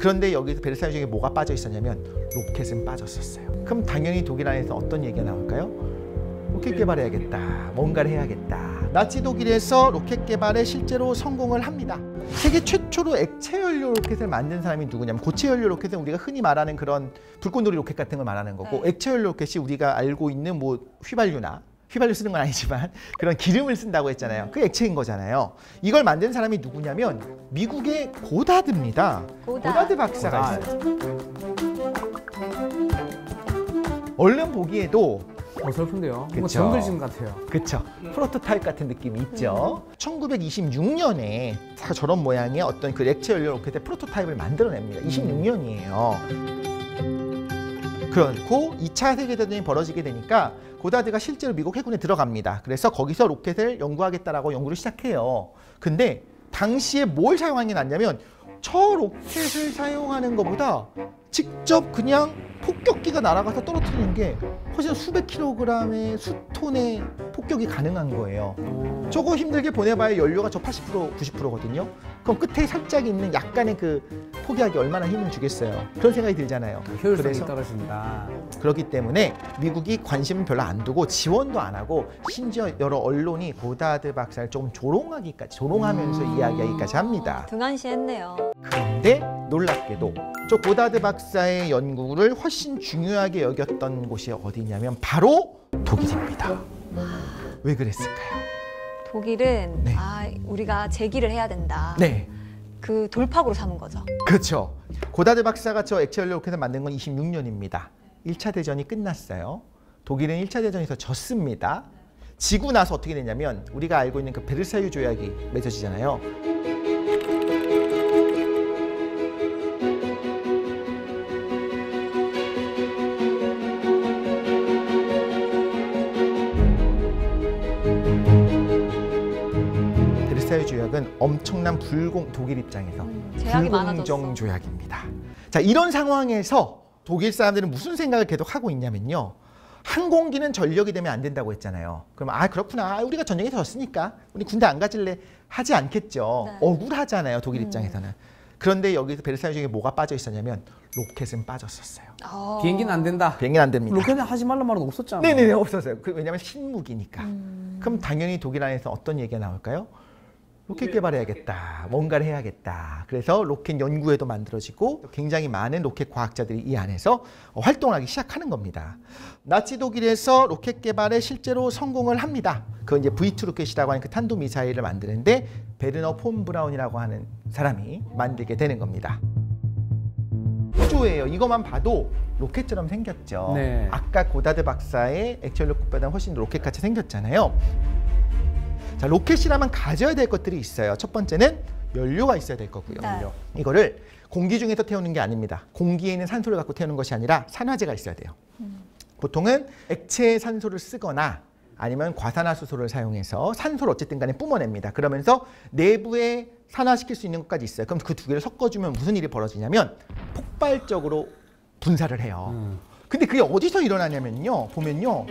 그런데 여기서 베르사유 중에 뭐가 빠져 있었냐면 로켓은 빠졌었어요. 그럼 당연히 독일 안에서 어떤 얘기가 나올까요? 로켓 개발해야겠다. 뭔가를 해야겠다. 나치 독일에서 로켓 개발에 실제로 성공을 합니다. 세계 최초로 액체 연료 로켓을 만든 사람이 누구냐면, 고체 연료 로켓은 우리가 흔히 말하는 그런 불꽃놀이 로켓 같은 걸 말하는 거고, 액체 연료 로켓이 우리가 알고 있는 뭐 휘발유 쓰는 건 아니지만 그런 기름을 쓴다고 했잖아요. 그 액체인 거잖아요. 이걸 만든 사람이 누구냐면 미국의 고다드입니다. 고다드 박사가 있어요. 얼른 보기에도 어설픈데요. 그쵸. 뭐 정글짐 같아요. 그쵸. 프로토타입 같은 느낌이 있죠. 1926년에 저런 모양의 어떤 그 액체 연료 로켓의 프로토타입을 만들어냅니다. 26년이에요. 그렇고 2차 세계대전이 벌어지게 되니까 고다드가 실제로 미국 해군에 들어갑니다. 그래서 거기서 로켓을 연구하겠다라고 연구를 시작해요. 근데 당시에 뭘 사용하는 게 낫냐면, 저 로켓을 사용하는 것보다 직접 그냥 폭격기가 날아가서 떨어뜨리는 게 훨씬 수백 킬로그램의 수톤의 폭격이 가능한 거예요. 저거 힘들게 보내봐야 연료가 저 80%, 90%거든요. 그럼 끝에 살짝 있는 약간의 그 포기하기 얼마나 힘을 주겠어요. 그런 생각이 들잖아요. 효율성이 떨어진다. 그렇기 때문에 미국이 관심은 별로 안 두고 지원도 안 하고, 심지어 여러 언론이 고다드 박사를 조금 조롱하면서 이야기하기까지 합니다. 등한시했네요. 그런데 놀랍게도 저 고다드 박사의 연구를 훨씬 중요하게 여겼던 곳이 어디냐면 바로 독일입니다. 왜 그랬을까요? 독일은 네. 우리가 제기를 해야 된다. 네, 그 돌파구로 삼은 거죠. 그렇죠. 고다드 박사가 저 액체 연료 로켓을 만든 건 26년입니다. 1차 대전이 끝났어요. 독일은 1차 대전에서 졌습니다. 지고 나서 어떻게 됐냐면, 우리가 알고 있는 그 베르사유 조약이 맺어지잖아요. 베르사유 조약은 엄청난 독일 입장에서 제약이 불공정 많아졌어. 조약입니다. 자, 이런 상황에서 독일 사람들은 무슨 생각을 계속 하고 있냐면요. 항공기는 전력이 되면 안 된다고 했잖아요. 그럼 그렇구나. 우리가 전쟁에서 졌으니까 우리 군대 안 가질래 하지 않겠죠. 네. 억울하잖아요, 독일 입장에서는. 그런데 여기서 베르사유 중에 뭐가 빠져 있었냐면 로켓은 빠졌었어요. 비행기는 안 된다. 비행기는 안 됩니다. 로켓은 하지 말란 말은 없었잖아요. 네네네, 없었어요. 왜냐하면 신무기니까. 그럼 당연히 독일 안에서 어떤 얘기가 나올까요? 로켓 개발해야겠다. 뭔가를 해야겠다. 그래서 로켓 연구회도 만들어지고 굉장히 많은 로켓 과학자들이 이 안에서 활동을 하기 시작하는 겁니다. 나치 독일에서 로켓 개발에 실제로 성공을 합니다. 그건 이제 V2 로켓이라고 하는 그 탄도미사일을 만드는데 베르너 폰 브라운이라고 하는 사람이 만들게 되는 겁니다. 우주예요. 이것만 봐도 로켓처럼 생겼죠. 네. 아까 고다드 박사의 액체 연료 로켓보다 훨씬 로켓같이 생겼잖아요. 자, 로켓이라면 가져야 될 것들이 있어요. 첫 번째는 연료가 있어야 될 거고요. 네. 이거를 공기 중에서 태우는 게 아닙니다. 공기에 있는 산소를 갖고 태우는 것이 아니라 산화제가 있어야 돼요. 보통은 액체 산소를 쓰거나 아니면 과산화수소를 사용해서 산소를 어쨌든 간에 뿜어냅니다. 그러면서 내부에 산화시킬 수 있는 것까지 있어요. 그럼 그 두 개를 섞어주면 무슨 일이 벌어지냐면 폭발적으로 분사를 해요. 근데 그게 어디서 일어나냐면요. 보면요.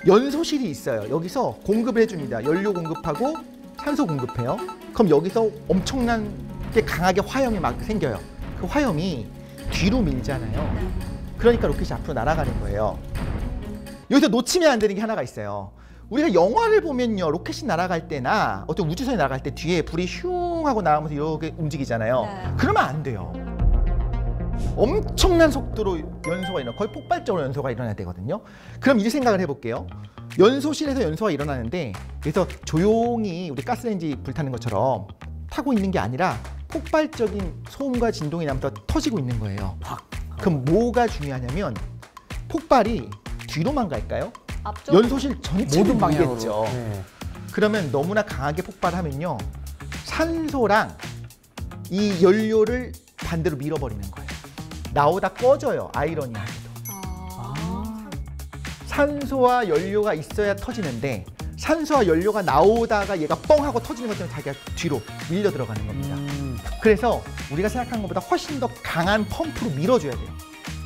연소실이 있어요. 여기서 공급을 해줍니다. 연료 공급하고 산소 공급해요. 그럼 여기서 엄청나게 강하게 화염이 막 생겨요. 그 화염이 뒤로 밀잖아요. 그러니까 로켓이 앞으로 날아가는 거예요. 여기서 놓치면 안 되는 게 하나가 있어요. 우리가 영화를 보면요. 로켓이 날아갈 때나 어떤 우주선이 날아갈 때 뒤에 불이 슝 하고 나오면서 이렇게 움직이잖아요. 네. 그러면 안 돼요. 엄청난 속도로 연소가 일어나, 거의 폭발적으로 연소가 일어나야 되거든요. 그럼 이 생각을 해볼게요. 연소실에서 연소가 일어나는데, 그래서 조용히 우리 가스레인지 불타는 것처럼 타고 있는 게 아니라 폭발적인 소음과 진동이 나면서 터지고 있는 거예요. 그럼 뭐가 중요하냐면 폭발이 뒤로만 갈까요? 앞쪽으로. 연소실 전체를 모든 방향으로. 밀겠죠. 네. 그러면 너무나 강하게 폭발하면요, 산소랑 이 연료를 반대로 밀어버리는 거예요. 나오다 꺼져요. 아이러니하게도. 산소와 연료가 있어야 터지는데 산소와 연료가 나오다가 얘가 뻥 하고 터지는 것 때문에 자기가 뒤로 밀려 들어가는 겁니다. 그래서 우리가 생각한 것보다 훨씬 더 강한 펌프로 밀어줘야 돼요.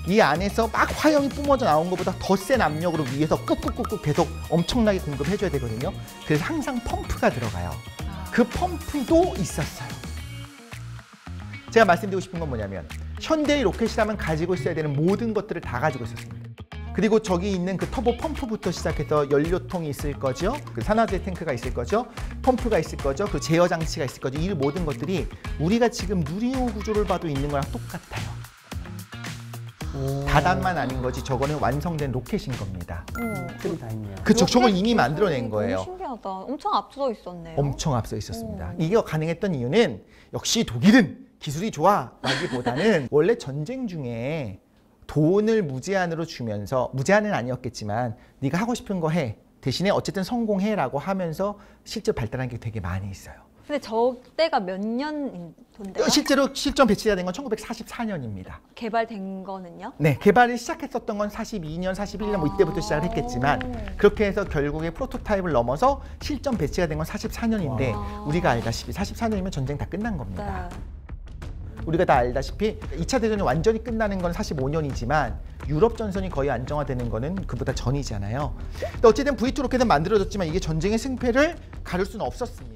이 안에서 막 화염이 뿜어져 나온 것보다 더 센 압력으로 위에서 꾹꾹꾹꾹 계속 엄청나게 공급해줘야 되거든요. 그래서 항상 펌프가 들어가요. 그 펌프도 있었어요. 제가 말씀드리고 싶은 건 뭐냐면 현대의 로켓이라면 가지고 있어야 되는 모든 것들을 다 가지고 있었습니다. 그리고 저기 있는 그 터보 펌프부터 시작해서 연료통이 있을 거죠. 그 산화제 탱크가 있을 거죠. 펌프가 있을 거죠. 그 제어 장치가 있을 거죠. 이 모든 것들이 우리가 지금 누리호 구조를 봐도 있는 거랑 똑같아요. 다단만 아닌 거지 저거는 완성된 로켓인 겁니다. 틀이 다 있네요. 그쵸, 저걸 로켓 이미 만들어낸 기술이 거예요. 너무 신기하다. 엄청 앞서 있었네요. 엄청 앞서 있었습니다. 이게 가능했던 이유는 역시 독일은 기술이 좋아라기보다는 원래 전쟁 중에 돈을 무제한으로 주면서, 무제한은 아니었겠지만 네가 하고 싶은 거 해, 대신에 어쨌든 성공해라고 하면서 실제 발달한 게 되게 많이 있어요. 근데 저 때가 몇 년인데요? 실제로 실전 배치가 된 건 1944년입니다. 개발된 거는요? 네, 개발을 시작했었던 건 42년, 41년 뭐 이때부터 시작을 했겠지만 그렇게 해서 결국에 프로토타입을 넘어서 실전 배치가 된 건 44년인데 우리가 알다시피 44년이면 전쟁 다 끝난 겁니다. 네. 우리가 다 알다시피 2차 대전이 완전히 끝나는 건 45년이지만 유럽 전선이 거의 안정화되는 거는 그보다 전이잖아요. 근데 어쨌든 V2 로켓은 만들어졌지만 이게 전쟁의 승패를 가릴 수는 없었습니다.